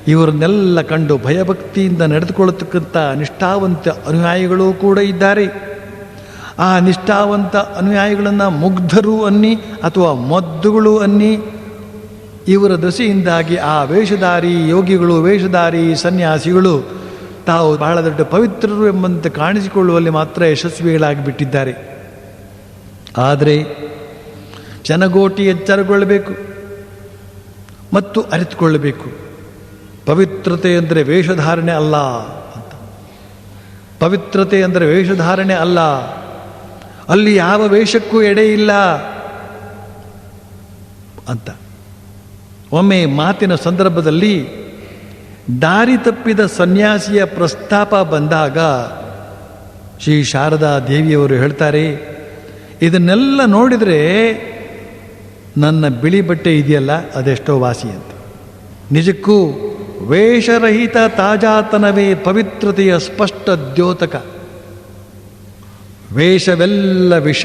ಇವರನ್ನೆಲ್ಲ ಕಂಡು ಭಯಭಕ್ತಿಯಿಂದ ನಡೆದುಕೊಳ್ಳತಕ್ಕಂಥ ನಿಷ್ಠಾವಂತ ಅನುಯಾಯಿಗಳೂ ಕೂಡ ಇದ್ದಾರೆ. ಆ ನಿಷ್ಠಾವಂತ ಅನುಯಾಯಿಗಳನ್ನು ಮುಗ್ಧರು ಅನ್ನಿ ಅಥವಾ ಮದ್ದುಗಳು ಅನ್ನಿ ಇವರ ದಸೆಯಿಂದಾಗಿ ಆ ವೇಷಧಾರಿ ಯೋಗಿಗಳು, ವೇಷಧಾರಿ ಸನ್ಯಾಸಿಗಳು ತಾವು ಬಹಳ ದೊಡ್ಡ ಪವಿತ್ರರು ಎಂಬಂತೆ ಕಾಣಿಸಿಕೊಳ್ಳುವಲ್ಲಿ ಮಾತ್ರ ಯಶಸ್ವಿಗಳಾಗಿ ಬಿಟ್ಟಿದ್ದಾರೆ. ಆದರೆ ಜನಗೋಟಿ ಎಚ್ಚರಗೊಳ್ಳಬೇಕು ಮತ್ತು ಅರಿತುಕೊಳ್ಳಬೇಕು. ಪವಿತ್ರತೆ ಅಂದರೆ ವೇಷಧಾರಣೆ ಅಲ್ಲ ಅಂತ. ಪವಿತ್ರತೆ ಅಂದರೆ ವೇಷಧಾರಣೆ ಅಲ್ಲ. ಅಲ್ಲಿ ಯಾವ ವೇಷಕ್ಕೂ ಎಡೆ ಇಲ್ಲ ಅಂತ. ಒಮ್ಮೆ ಮಾತಿನ ಸಂದರ್ಭದಲ್ಲಿ ದಾರಿ ತಪ್ಪಿದ ಸನ್ಯಾಸಿಯ ಪ್ರಸ್ತಾಪ ಬಂದಾಗ ಶ್ರೀ ಶಾರದಾ ದೇವಿಯವರು ಹೇಳ್ತಾರೆ, ಇದನ್ನೆಲ್ಲ ನೋಡಿದರೆ ನನ್ನ ಬಿಳಿ ಬಟ್ಟೆ ಇದೆಯಲ್ಲ ಅದೆಷ್ಟೋ ವಾಸಿ ಅಂತ. ನಿಜಕ್ಕೂ ವೇಷರಹಿತ ತಾಜಾತನವೇ ಪವಿತ್ರತೆಯ ಸ್ಪಷ್ಟ ದ್ಯೋತಕ. ವೇಷವೆಲ್ಲ ವಿಷ,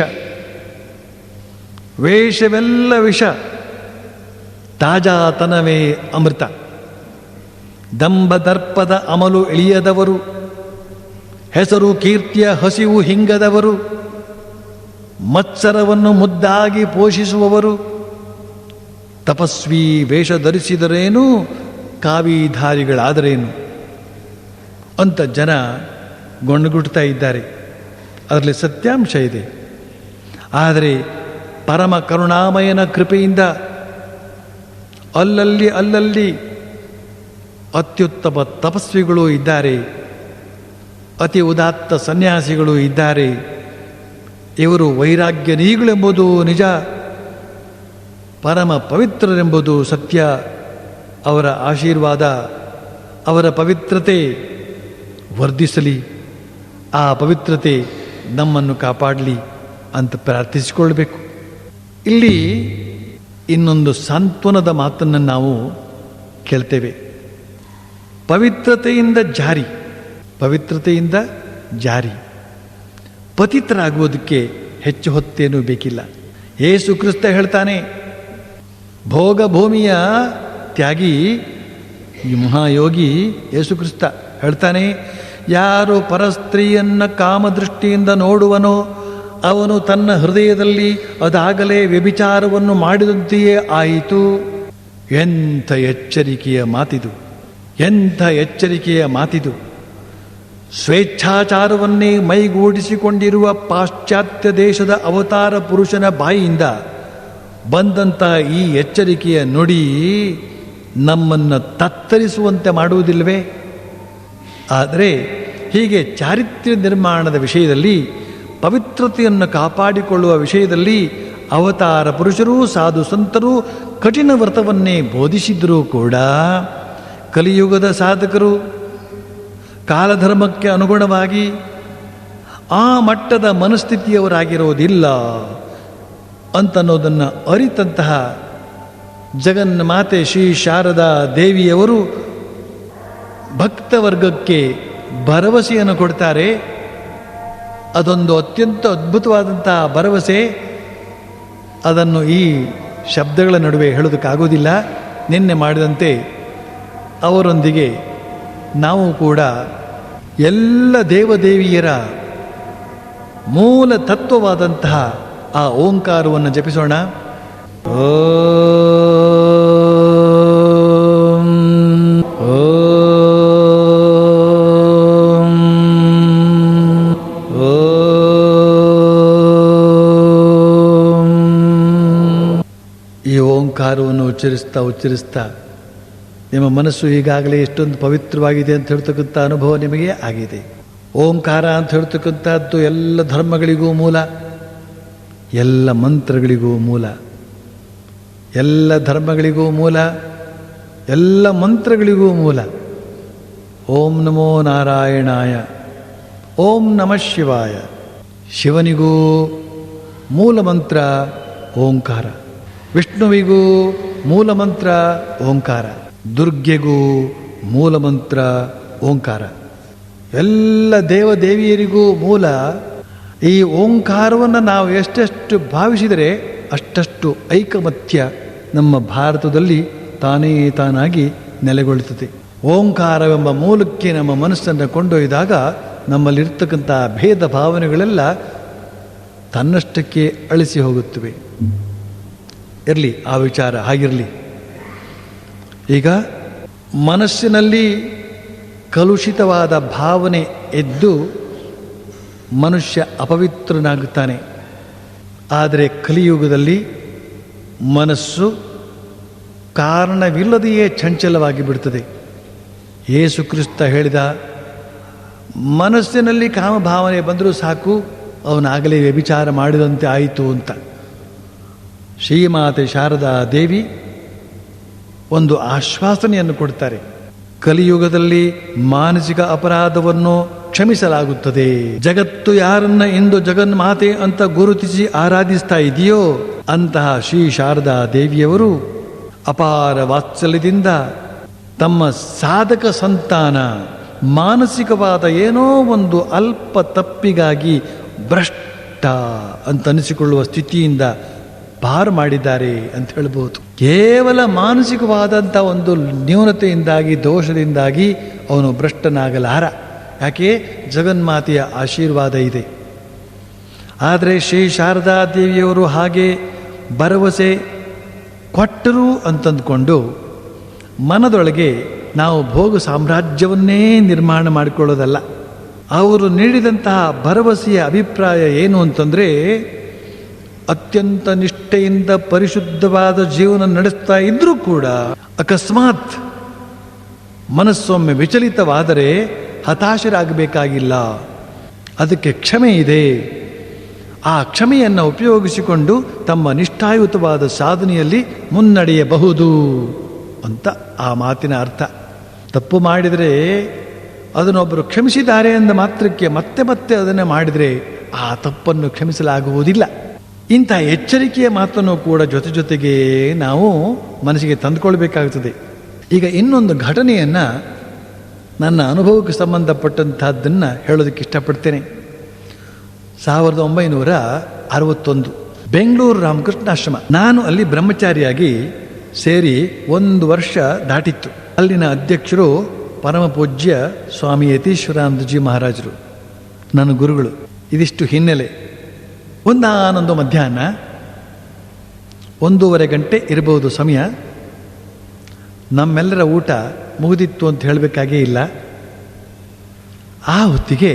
ವೇಷವೆಲ್ಲ ವಿಷ, ತಾಜಾತನವೇ ಅಮೃತ. ದಂಬದರ್ಪದ ಅಮಲು ಇಳಿಯದವರು, ಹೆಸರು ಕೀರ್ತಿಯ ಹಸಿವು ಹಿಂಗದವರು, ಮತ್ಸರವನ್ನು ಮುದ್ದಾಗಿ ಪೋಷಿಸುವವರು, ತಪಸ್ವಿ ವೇಷ ಧರಿಸಿದರೇನು, ಕಾವಿಧಾರಿಗಳಾದರೇನು ಅಂತ ಜನ ಗೊಣಗುಡ್ತಾ ಇದ್ದಾರೆ. ಅದರಲ್ಲಿ ಸತ್ಯಾಂಶ ಇದೆ. ಆದರೆ ಪರಮ ಕರುಣಾಮಯನ ಕೃಪೆಯಿಂದ ಅಲ್ಲಲ್ಲಿ ಅತ್ಯುತ್ತಮ ತಪಸ್ವಿಗಳು ಇದ್ದಾರೆ, ಅತಿ ಉದಾತ್ತ ಸನ್ಯಾಸಿಗಳು ಇದ್ದಾರೆ. ಇವರು ವೈರಾಗ್ಯನೀಗಳೆಂಬುದು ನಿಜ, ಪರಮ ಪವಿತ್ರರೆಂಬುದು ಸತ್ಯ. ಅವರ ಆಶೀರ್ವಾದ, ಅವರ ಪವಿತ್ರತೆ ವರ್ಧಿಸಲಿ, ಆ ಪವಿತ್ರತೆ ನಮ್ಮನ್ನು ಕಾಪಾಡಲಿ ಅಂತ ಪ್ರಾರ್ಥಿಸಿಕೊಳ್ಬೇಕು. ಇಲ್ಲಿ ಇನ್ನೊಂದು ಸಾಂತ್ವನದ ಮಾತನ್ನು ನಾವು ಕೇಳ್ತೇವೆ. ಪವಿತ್ರತೆಯಿಂದ ಜಾರಿ, ಪವಿತ್ರತೆಯಿಂದ ಜಾರಿ. ಪತಿತರಾಗುವುದಕ್ಕೆ ಹೆಚ್ಚು ಹೊತ್ತೇನೂ ಬೇಕಿಲ್ಲ. ಯೇಸು ಕ್ರಿಸ್ತ ಹೇಳ್ತಾನೆ, ಭೋಗ ಭೂಮಿಯ ತ್ಯಾಗಿ, ಈ ಮಹಾಯೋಗಿ ಯೇಸು ಕ್ರಿಸ್ತ ಹೇಳ್ತಾನೆ, ಯಾರು ಪರಸ್ತ್ರೀಯನ್ನು ಕಾಮದೃಷ್ಟಿಯಿಂದ ನೋಡುವನೋ ಅವನು ತನ್ನ ಹೃದಯದಲ್ಲಿ ಅದಾಗಲೇ ವ್ಯಭಿಚಾರವನ್ನು ಮಾಡಿದಂತೆಯೇ ಆಯಿತು. ಎಂಥ ಎಚ್ಚರಿಕೆಯ ಮಾತಿದು, ಎಂಥ ಎಚ್ಚರಿಕೆಯ ಮಾತಿದು. ಸ್ವೇಚ್ಛಾಚಾರವನ್ನೇ ಮೈಗೂಡಿಸಿಕೊಂಡಿರುವ ಪಾಶ್ಚಾತ್ಯ ದೇಶದ ಅವತಾರ ಪುರುಷನ ಬಾಯಿಯಿಂದ ಬಂದಂಥ ಈ ಎಚ್ಚರಿಕೆಯ ನುಡಿ ನಮ್ಮನ್ನು ತತ್ತರಿಸುವಂತೆ ಮಾಡುವುದಿಲ್ಲವೇ? ಆದರೆ ಹೀಗೆ ಚಾರಿತ್ರ್ಯ ನಿರ್ಮಾಣದ ವಿಷಯದಲ್ಲಿ, ಪವಿತ್ರತೆಯನ್ನು ಕಾಪಾಡಿಕೊಳ್ಳುವ ವಿಷಯದಲ್ಲಿ ಅವತಾರ ಪುರುಷರು, ಸಾಧು ಸಂತರು ಕಠಿಣ ವ್ರತವನ್ನೇ ಬೋಧಿಸಿದರೂ ಕೂಡ ಕಲಿಯುಗದ ಸಾಧಕರು ಕಾಲಧರ್ಮಕ್ಕೆ ಅನುಗುಣವಾಗಿ ಆ ಮಟ್ಟದ ಮನಸ್ಥಿತಿಯವರಾಗಿರೋದಿಲ್ಲ ಅಂತನ್ನೋದನ್ನು ಅರಿತಂತಹ ಜಗನ್ಮಾತೆ ಶ್ರೀ ಶಾರದಾ ದೇವಿಯವರು ಭಕ್ತವರ್ಗಕ್ಕೆ ಭರವಸೆಯನ್ನು ಕೊಡ್ತಾರೆ. ಅದೊಂದು ಅತ್ಯಂತ ಅದ್ಭುತವಾದಂತಹ ಭರವಸೆ. ಅದನ್ನು ಈ ಶಬ್ದಗಳ ನಡುವೆ ಹೇಳೋದಕ್ಕಾಗೋದಿಲ್ಲ. ನಿನ್ನೆ ಮಾಡಿದಂತೆ ಅವರೊಂದಿಗೆ ನಾವು ಕೂಡ ಎಲ್ಲ ದೇವದೇವಿಯರ ಮೂಲ ತತ್ವವಾದಂತಹ ಆ ಓಂಕಾರವನ್ನು ಜಪಿಸೋಣ. ಓಂ ಓಂ ಓಂ. ಈ ಓಂಕಾರವನ್ನು ಉಚ್ಚರಿಸ್ತಾ ನಿಮ್ಮ ಮನಸ್ಸು ಈಗಾಗಲೇ ಎಷ್ಟೊಂದು ಪವಿತ್ರವಾಗಿದೆ ಅಂತ ಹೇಳ್ತಕ್ಕಂಥ ಅನುಭವ ನಿಮಗೆ ಆಗಿದೆ. ಓಂಕಾರ ಅಂತ ಹೇಳ್ತಕ್ಕಂಥದ್ದು ಎಲ್ಲ ಧರ್ಮಗಳಿಗೂ ಮೂಲ, ಎಲ್ಲ ಮಂತ್ರಗಳಿಗೂ ಮೂಲ, ಎಲ್ಲ ಧರ್ಮಗಳಿಗೂ ಮೂಲ, ಎಲ್ಲ ಮಂತ್ರಗಳಿಗೂ ಮೂಲ. ಓಂ ನಮೋ ನಾರಾಯಣಾಯ, ಓಂ ನಮಃ ಶಿವಾಯ. ಶಿವನಿಗೂ ಮೂಲ ಮಂತ್ರ ಓಂಕಾರ, ವಿಷ್ಣುವಿಗೂ ಮೂಲ ಮಂತ್ರ ಓಂಕಾರ, ದುರ್ಗೆಗೂ ಮೂಲ ಮಂತ್ರ ಓಂಕಾರ, ಎಲ್ಲ ದೇವದೇವಿಯರಿಗೂ ಮೂಲ. ಈ ಓಂಕಾರವನ್ನು ನಾವು ಎಷ್ಟೆಷ್ಟು ಭಾವಿಸಿದರೆ ಅಷ್ಟಷ್ಟು ಐಕಮತ್ಯ ನಮ್ಮ ಭಾರತದಲ್ಲಿ ತಾನೇ ತಾನಾಗಿ ನೆಲೆಗೊಳ್ಳುತ್ತದೆ. ಓಂಕಾರವೆಂಬ ಮೂಲಕ್ಕೆ ನಮ್ಮ ಮನಸ್ಸನ್ನು ಕೊಂಡೊಯ್ದಾಗ ನಮ್ಮಲ್ಲಿರ್ತಕ್ಕಂಥ ಭೇದ ಭಾವನೆಗಳೆಲ್ಲ ತನ್ನಷ್ಟಕ್ಕೆ ಅಳಿಸಿ ಹೋಗುತ್ತವೆ. ಇರಲಿ, ಆ ವಿಚಾರ ಹಾಗಿರಲಿ. ಈಗ ಮನಸ್ಸಿನಲ್ಲಿ ಕಲುಷಿತವಾದ ಭಾವನೆ ಎದ್ದು ಮನುಷ್ಯ ಅಪವಿತ್ರನಾಗುತ್ತಾನೆ. ಆದರೆ ಕಲಿಯುಗದಲ್ಲಿ ಮನಸ್ಸು ಕಾರಣವಿಲ್ಲದೆಯೇ ಚಂಚಲವಾಗಿ ಬಿಡುತ್ತದೆ. ಯೇಸು ಕ್ರಿಸ್ತ ಹೇಳಿದ, ಮನಸ್ಸಿನಲ್ಲಿ ಕಾಮಭಾವನೆ ಬಂದರೂ ಸಾಕು, ಅವನಾಗಲೇ ವ್ಯಭಿಚಾರ ಮಾಡಿದಂತೆ ಆಯಿತು ಅಂತ. ಶ್ರೀಮಾತೆ ಶಾರದಾ ದೇವಿ ಒಂದು ಆಶ್ವಾಸನೆಯನ್ನು ಕೊಡ್ತಾರೆ. ಕಲಿಯುಗದಲ್ಲಿ ಮಾನಸಿಕ ಅಪರಾಧವನ್ನು ಕ್ಷಮಿಸಲಾಗುತ್ತದೆ. ಜಗತ್ತು ಯಾರನ್ನ ಇಂದು ಜಗನ್ಮಾತೆ ಅಂತ ಗುರುತಿಸಿ ಆರಾಧಿಸ್ತಾ ಇದೆಯೋ ಅಂತಹ ಶ್ರೀ ಶಾರದಾ ದೇವಿಯವರು ಅಪಾರ ವಾತ್ಸಲ್ಯದಿಂದ ತಮ್ಮ ಸಾಧಕ ಸಂತಾನ ಮಾನಸಿಕವಾದ ಏನೋ ಒಂದು ಅಲ್ಪ ತಪ್ಪಿಗಾಗಿ ಭ್ರಷ್ಟ ಅಂತ ಅನಿಸಿಕೊಳ್ಳುವ ಸ್ಥಿತಿಯಿಂದ ಪಾರು ಮಾಡಿದ್ದಾರೆ ಅಂತ ಹೇಳ್ಬೋದು. ಕೇವಲ ಮಾನಸಿಕವಾದಂಥ ಒಂದು ನ್ಯೂನತೆಯಿಂದಾಗಿ, ದೋಷದಿಂದಾಗಿ ಅವನು ಭ್ರಷ್ಟನಾಗಲಾರ. ಯಾಕೆ? ಜಗನ್ಮಾತೆಯ ಆಶೀರ್ವಾದ ಇದೆ. ಆದರೆ ಶ್ರೀ ಶಾರದಾ ದೇವಿಯವರು ಹಾಗೆ ಭರವಸೆ ಕೊಟ್ಟರು ಅಂತಂದುಕೊಂಡು ಮನದೊಳಗೆ ನಾವು ಭೋಗ ಸಾಮ್ರಾಜ್ಯವನ್ನೇ ನಿರ್ಮಾಣ ಮಾಡಿಕೊಳ್ಳೋದಲ್ಲ. ಅವರು ನೀಡಿದಂತಹ ಭರವಸೆಯ ಅಭಿಪ್ರಾಯ ಏನು ಅಂತಂದರೆ, ಅತ್ಯಂತ ನಿಷ್ಠೆಯಿಂದ ಪರಿಶುದ್ಧವಾದ ಜೀವನ ನಡೆಸ್ತಾ ಇದ್ರೂ ಕೂಡ ಅಕಸ್ಮಾತ್ ಮನಸ್ಸೊಮ್ಮೆ ವಿಚಲಿತವಾದರೆ ಹತಾಶರಾಗಬೇಕಾಗಿಲ್ಲ. ಅದಕ್ಕೆ ಕ್ಷಮೆ ಇದೆ. ಆ ಕ್ಷಮೆಯನ್ನು ಉಪಯೋಗಿಸಿಕೊಂಡು ತಮ್ಮ ನಿಷ್ಠಾಯುತವಾದ ಸಾಧನೆಯಲ್ಲಿ ಮುನ್ನಡೆಯಬಹುದು ಅಂತ ಆ ಮಾತಿನ ಅರ್ಥ. ತಪ್ಪು ಮಾಡಿದರೆ ಅದನ್ನೊಬ್ಬರು ಕ್ಷಮಿಸಿದ್ದಾರೆ ಎಂದ ಮಾತ್ರಕ್ಕೆ ಮತ್ತೆ ಮತ್ತೆ ಅದನ್ನು ಮಾಡಿದರೆ ಆ ತಪ್ಪನ್ನು ಕ್ಷಮಿಸಲಾಗುವುದಿಲ್ಲ. ಇಂಥ ಎಚ್ಚರಿಕೆಯ ಮಾತನ್ನು ಕೂಡ ಜೊತೆಗೆ ನಾವು ಮನಸ್ಸಿಗೆ ತಂದುಕೊಳ್ಬೇಕಾಗುತ್ತದೆ. ಈಗ ಇನ್ನೊಂದು ಘಟನೆಯನ್ನು, ನನ್ನ ಅನುಭವಕ್ಕೆ ಸಂಬಂಧಪಟ್ಟಂತಹದ್ದನ್ನು ಹೇಳೋದಕ್ಕೆ ಇಷ್ಟಪಡ್ತೇನೆ. 1961 ಬೆಂಗಳೂರು ರಾಮಕೃಷ್ಣಾಶ್ರಮ. ನಾನು ಅಲ್ಲಿ ಬ್ರಹ್ಮಚಾರಿಯಾಗಿ ಸೇರಿ 1 ವರ್ಷ ದಾಟಿತ್ತು. ಅಲ್ಲಿನ ಅಧ್ಯಕ್ಷರು ಪರಮ ಪೂಜ್ಯ ಸ್ವಾಮಿ ಯತೀಶ್ವರಾನಂದಜಿ ಮಹಾರಾಜರು, ನನ್ನ ಗುರುಗಳು. ಇದಿಷ್ಟು ಹಿನ್ನೆಲೆ. ಒಂದಾನೊಂದು ಮಧ್ಯಾಹ್ನ 1:30 ಗಂಟೆ ಇರಬಹುದು ಸಮಯ. ನಮ್ಮೆಲ್ಲರ ಊಟ ಮುಗಿದಿತ್ತು ಅಂತ ಹೇಳಬೇಕಾಗೇ ಇಲ್ಲ. ಆ ಹೊತ್ತಿಗೆ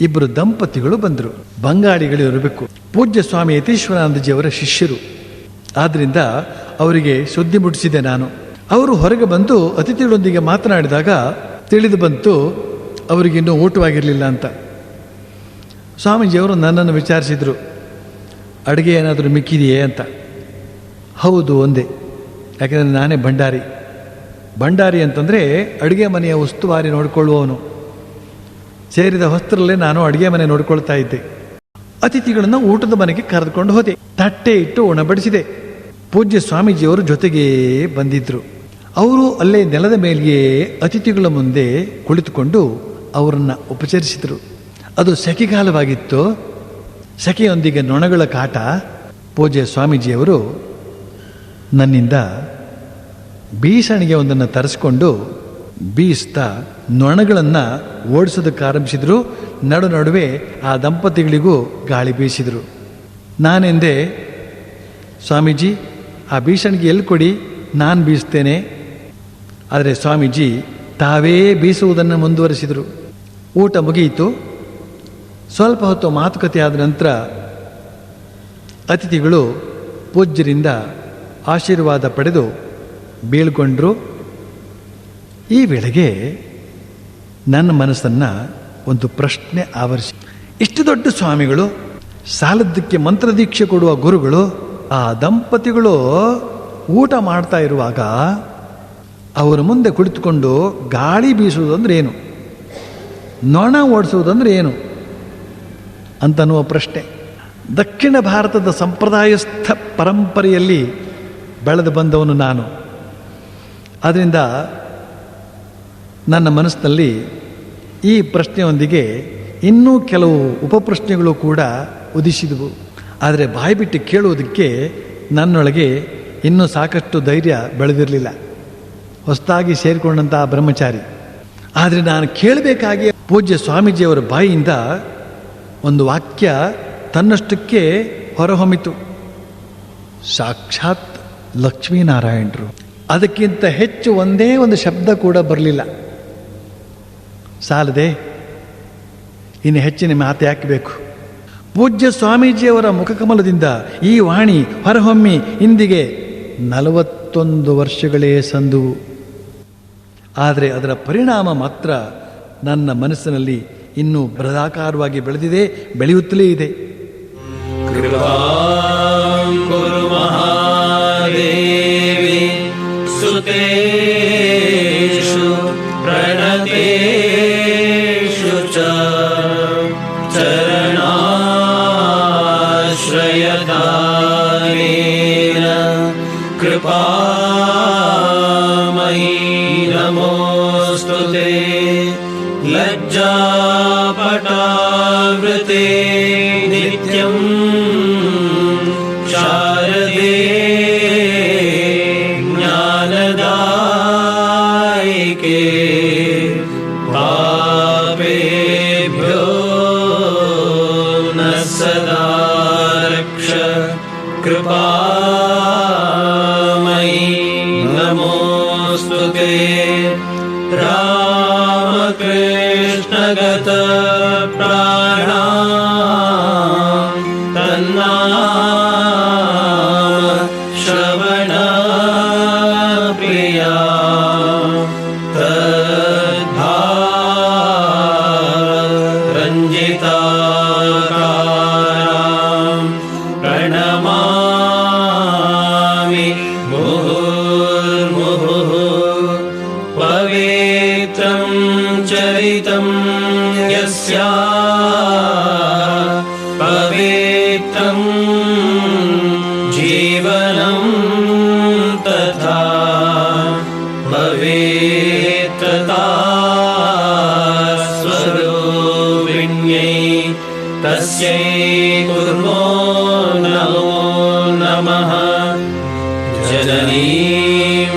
ಇಬ್ಬರು ದಂಪತಿಗಳು ಬಂದರು. ಬಂಗಾಳಿಗಳು ಇರಬೇಕು. ಪೂಜ್ಯ ಸ್ವಾಮಿ ಯತೀಶ್ವರಾನಂದಜಿಯವರ ಶಿಷ್ಯರು. ಆದ್ದರಿಂದ ಅವರಿಗೆ ಸುದ್ದಿ ಮುಟ್ಟಿಸಿದೆ ನಾನು. ಅವರು ಹೊರಗೆ ಬಂದು ಅತಿಥಿಗಳೊಂದಿಗೆ ಮಾತನಾಡಿದಾಗ ತಿಳಿದು ಬಂತು ಅವರಿಗಿನ್ನೂ ಊಟವಾಗಿರಲಿಲ್ಲ ಅಂತ. ಸ್ವಾಮೀಜಿಯವರು ನನ್ನನ್ನು ವಿಚಾರಿಸಿದರು, ಅಡುಗೆ ಏನಾದರೂ ಮಿಕ್ಕಿದೆಯೇ ಅಂತ. ಹೌದು ಒಂದೇ. ಯಾಕೆಂದರೆ ನಾನೇ ಭಂಡಾರಿ ಅಂತಂದರೆ ಅಡುಗೆ ಮನೆಯ ಉಸ್ತುವಾರಿ ನೋಡಿಕೊಳ್ಳುವವನು. ಸೇರಿದ ಹೊಸ್ತರಲ್ಲೇ ನಾನು ಅಡುಗೆ ಮನೆ ನೋಡ್ಕೊಳ್ತಾ ಇದ್ದೆ. ಅತಿಥಿಗಳನ್ನು ಊಟದ ಮನೆಗೆ ಕರೆದುಕೊಂಡು ಹೋದೆ. ತಟ್ಟೆ ಇಟ್ಟು ಉಣಬಡಿಸಿದೆ. ಪೂಜ್ಯ ಸ್ವಾಮೀಜಿಯವರು ಜೊತೆಗೇ ಬಂದಿದ್ದರು. ಅವರು ಅಲ್ಲೇ ನೆಲದ ಮೇಲೆಯೇ ಅತಿಥಿಗಳ ಮುಂದೆ ಕುಳಿತುಕೊಂಡು ಅವರನ್ನು ಉಪಚರಿಸಿದರು. ಅದು ಸೆಕೆಗಾಲವಾಗಿತ್ತು. ಸೆಕೆಯೊಂದಿಗೆ ನೊಣಗಳ ಕಾಟ. ಪೂಜ್ಯ ಸ್ವಾಮೀಜಿಯವರು ನನ್ನಿಂದ ಬೀಸಣಿಗೆ ಒಂದನ್ನು ತರಿಸ್ಕೊಂಡು ಬೀಸ್ತಾ ನೊಣಗಳನ್ನು ಓಡಿಸೋದಕ್ಕೆ ಆರಂಭಿಸಿದರು. ನಡುವೆ ಆ ದಂಪತಿಗಳಿಗೂ ಗಾಳಿ ಬೀಸಿದರು. ನಾನೆಂದೆ, ಸ್ವಾಮೀಜಿ ಆ ಬೀಸಣಿಗೆ ಎಲ್ಲಿ ಕೊಡಿ, ನಾನು ಬೀಸ್ತೇನೆ. ಆದರೆ ಸ್ವಾಮೀಜಿ ತಾವೇ ಬೀಸುವುದನ್ನು ಮುಂದುವರಿಸಿದರು. ಊಟ ಮುಗಿಯಿತು. ಸ್ವಲ್ಪ ಹೊತ್ತು ಮಾತುಕತೆ ಆದ ನಂತರ ಅತಿಥಿಗಳು ಪೂಜ್ಯರಿಂದ ಆಶೀರ್ವಾದ ಪಡೆದು ಬೀಳ್ಕೊಂಡ್ರು. ಈ ವೇಳೆಗೆ ನನ್ನ ಮನಸ್ಸನ್ನು ಒಂದು ಪ್ರಶ್ನೆ ಆವರಿಸಿ, ಇಷ್ಟು ದೊಡ್ಡ ಸ್ವಾಮಿಗಳು, ಸಾಲದ್ದಕ್ಕೆ ಮಂತ್ರದೀಕ್ಷೆ ಕೊಡುವ ಗುರುಗಳು, ಆ ದಂಪತಿಗಳು ಊಟ ಮಾಡ್ತಾ ಇರುವಾಗ ಅವರ ಮುಂದೆ ಕುಳಿತುಕೊಂಡು ಗಾಳಿ ಬೀಸುವುದಂದ್ರೆ ಏನು, ನೊಣ ಓಡಿಸುವುದಂದ್ರೆ ಏನು ಅಂತನ್ನುವ ಪ್ರಶ್ನೆ. ದಕ್ಷಿಣ ಭಾರತದ ಸಂಪ್ರದಾಯಸ್ಥ ಪರಂಪರೆಯಲ್ಲಿ ಬೆಳೆದು ಬಂದವನು ನಾನು. ಆದ್ದರಿಂದ ನನ್ನ ಮನಸ್ಸಿನಲ್ಲಿ ಈ ಪ್ರಶ್ನೆಯೊಂದಿಗೆ ಇನ್ನೂ ಕೆಲವು ಉಪಪ್ರಶ್ನೆಗಳು ಕೂಡ ಉದಿಸಿದವು. ಆದರೆ ಬಾಯ್ಬಿಟ್ಟು ಕೇಳುವುದಕ್ಕೆ ನನ್ನೊಳಗೆ ಇನ್ನೂ ಸಾಕಷ್ಟು ಧೈರ್ಯ ಬೆಳೆದಿರಲಿಲ್ಲ. ಹೊಸದಾಗಿ ಸೇರಿಕೊಂಡಂತಹ ಬ್ರಹ್ಮಚಾರಿ. ಆದರೆ ನಾನು ಕೇಳಬೇಕಾಗಿ ಪೂಜ್ಯ ಸ್ವಾಮೀಜಿಯವರ ಬಾಯಿಯಿಂದ ಒಂದು ವಾಕ್ಯ ತನ್ನಷ್ಟಕ್ಕೆ ಹೊರಹೊಮ್ಮಿತು. ಸಾಕ್ಷಾತ್ ಲಕ್ಷ್ಮೀನಾರಾಯಣರು. ಅದಕ್ಕಿಂತ ಹೆಚ್ಚು ಒಂದೇ ಒಂದು ಶಬ್ದ ಕೂಡ ಬರಲಿಲ್ಲ. ಸಾಲದೆ ಇನ್ನು ಹೆಚ್ಚಿನ ಮಾತು ಯಾಕೆ ಬೇಕು? ಪೂಜ್ಯ ಸ್ವಾಮೀಜಿಯವರ ಮುಖಕಮಲದಿಂದ ಈ ವಾಣಿ ಹೊರಹೊಮ್ಮಿ ಇಂದಿಗೆ 41 ವರ್ಷಗಳೇ ಸಂದುವು. ಆದರೆ ಅದರ ಪರಿಣಾಮ ಮಾತ್ರ ನನ್ನ ಮನಸ್ಸಿನಲ್ಲಿ ಇನ್ನೂ ಬೃಹದಾಕಾರವಾಗಿ ಬೆಳೆದಿದೆ, ಬೆಳೆಯುತ್ತಲೇ ಇದೆ. ಕೃಪಾಂ ಕುರು ಮಹಾದೇವಿ ಸುತೇಷು ಪ್ರಣತೇಷು ಚ ಚರಣಾಶ್ರಯದಾನೇನ ಕೃಪಾಮಯೀ ನಮೋಸ್ತುತೇ. ಲಜ್ಜಾಪಟಾವೃತೆ ನಿತ್ಯಂ ಶಾರದೆ ಜ್ಞಾನದಾಯಿಕೆ ಪಾಪೇಭ್ಯೋ ನ ಸದಾ ರಕ್ಷ ಕೃಪಾಮಯೀ ನಮೋಸ್ತುತೇ. ರಾಮಕೃಷ್ಣಗತ ಪ್ರಾಣ ತನ್ನಾಮ ಶ್ರವಣ ಪ್ರಿಯ ತದ್ಭಾರಂಜಿತಾಕಾರಾಂ ಪ್ರಣಮಾಮಿ ಮುಹುರ್ಮುಹುಃ. ಪವಿತ್ರಂ ಚರಿತಂ ಯಸ್ಯಾಃ ಪವಿತ್ರಂ ಜೀವನಂ ತಥಾ ಪವಿತ್ರತಾ ಸ್ವರೂಪಿಣ್ಯೈ ತಸ್ಯೈ ಕುರ್ಮೋ ನಮೋ ನಮಃ. ಜನನೀಂ